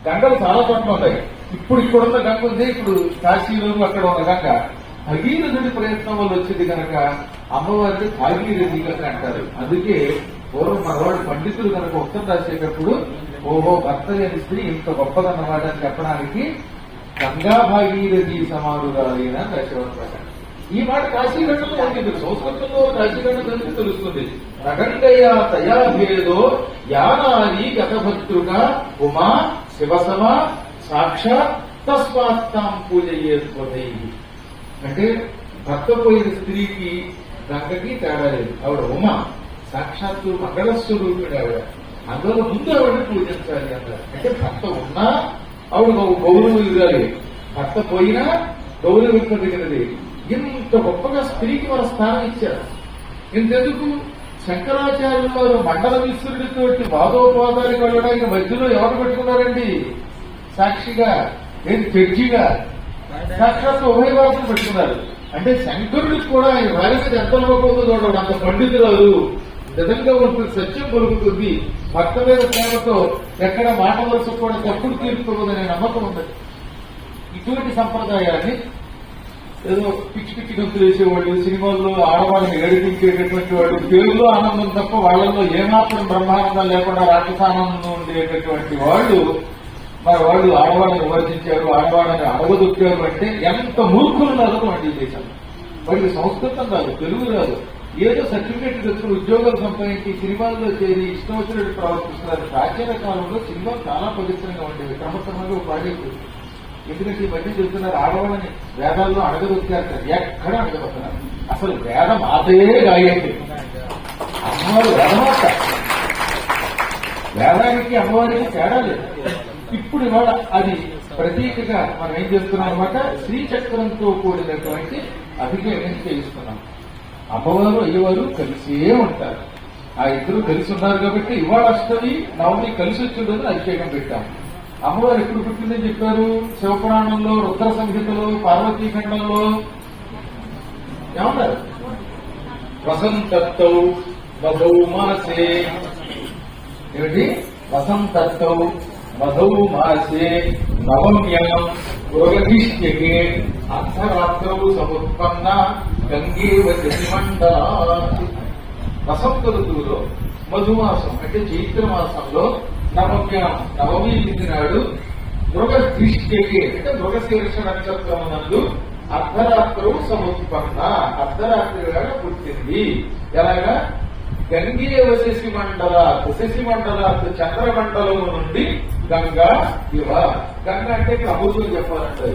గంగలు చాలా చోట్ల ఉన్నాయి. ఇప్పుడున్న గంగ ఉంది, ఇప్పుడు కాశీలో అక్కడ ఉన్న గంగ భగీరథుడి ప్రయత్నం వల్ల వచ్చింది కనుక అమ్మవారిని భాగీరథి గంగ అంటారు. అందుకే పూర్వం మనవాడు పండితులు కనుక ఉత్తరం రాసేటప్పుడు ఓహో భర్త లేని స్త్రీ ఇంత గొప్పదన్నమాట అని చెప్పడానికి గంగా భాగీరథి సమానురాలైన రాసేవారు. ఈ మాట కాశీఖండంలో ఉంటుంది. సంస్కృతంలో కాశీఖండం కలిసి తెలుస్తుంది. నగంగయా తయా భేదో యానాని గతభద్రుక ఉమా శివసమ సాక్షాత్ తస్మాత్తాం పూజయేస్వతై. అంటే భర్త పోయిన స్త్రీకి గంగకి తేడా లేదు. ఆవిడ ఉమా సాక్షాత్తు మంగళస్వరూపిణి. ఆవిడ అందులో ముందు ఆవిడ పూజించాలి అన్నారు. అంటే భర్త ఉన్నా ఆవిడ గౌరవం ఇవ్వాలి, భర్త పోయినా గౌరవింపదగినది. ఇంత గొప్పగా స్త్రీకి మన స్థానం ఇచ్చారు. ఇంతెందుకు శంకరాచార్యుల వారు మండల విశ్వరుడితోటి వాదోపవాదానికి వెళ్ళడానికి మధ్యలో ఎవరు పెట్టుకున్నారండి? సాక్షిగా, జడ్జిగా సాక్షాత్ ఉభయవాదం పెట్టుకున్నారు. అంటే శంకరుడికి కూడా ఆయన భార్య మీద ఎంత నమ్మకంతో చూడడం, అంత పండితురాలు, నిజంగా ఉంటుంది, సత్యం పలుకుతుంది, భర్త మీద ప్రేమతో ఎక్కడ మాట వలస కూడా తప్పుడు తీర్చుకోవద్దనే నమ్మకం ఉంది. ఇటువంటి సంప్రదాయాన్ని ఏదో పిచ్చి పిచ్చి గంతులు వేసేవాళ్ళు, సినిమాల్లో ఆడవాళ్ళని ఏడిపించేటటువంటి వాళ్ళు, పేరులో ఆనందం తప్ప వాళ్ళల్లో ఏమాత్రం బ్రహ్మానందం లేకుండా రాక్షసానందం ఉండేటటువంటి వాళ్ళు మరి వాళ్ళు ఆడవాళ్ళని విమర్శించారు, ఆడవాళ్ళని అడగదొక్కారు. అంటే ఎంత మూర్ఖులు రాదు అంటే ఈ దేశం. వాళ్ళకి సంస్కృతం రాదు, తెలుగు రాదు, ఏదో సర్టిఫికేట్ తెచ్చుకుని ఉద్యోగాలు సంపాదించి సినిమాల్లో చేరి ఇష్టం వచ్చినట్టు ప్రవర్తిస్తున్నారు. ప్రాచీన కాలంలో సినిమాలు చాలా పవిత్రంగా ఉండేవి, క్రమక్రమంగా పాడేవి. ఎందుకంటే ఈ మధ్య చెబుతున్నారు ఆడవాళ్ళని వేదాల్లో అడగదొక్కారు. ఎక్కడ అడగబోతున్నారు? అసలు వేదం మాతయే గాయండి. అమ్మవారు వేదమాత, వేదానికి అమ్మవారికి తేడా లేదు. ఇప్పుడు ఇవాళ అది ప్రతీకగా మనం ఏం చేస్తున్నాం అనమాట, శ్రీచక్రంతో కూడినటువంటి అభిషేకం చేయిస్తున్నాం. అమ్మవారు అయ్యవారు కలిసే ఉంటారు. ఆ ఇద్దరు కలిసి ఉన్నారు కాబట్టి ఇవాళ అష్టమి నవమి కలిసి వచ్చిందని అభిషేకం పెట్టాం. అమ్మవారు ఎప్పుడు పుట్టిందని చెప్పారు? శివపురాణంలో, రుద్ర సంహితలో, పార్వతీఖండంలో ఏమన్నారు? వసంతౌ మధౌ మాసే. ఏమిటి? వసంతౌ మధౌ మాసే నవమ్యం గృహధిష్యకే అర్ధరాత్రౌ సముత్పన్న గంగేవ జతిమండలా. వసంత ఋతువులో మధుమాసం అంటే చైత్ర మాసంలో నవమి తిథి నాడు మృగధిష్యకే అంటే మృగశీర్ష నక్షత్రం నందు అర్ధరాత్రౌ సముత్పన్న, అర్ధరాత్రి వేళ పుట్టింది. ఎలాగా? గంగేవ శశి మండలాత్, శశి మండలాత్ చంద్రమండలం నుండి గంగా ఇవ. గంగ అంటే ఇక్కడ అమృతం చెప్పాలంటే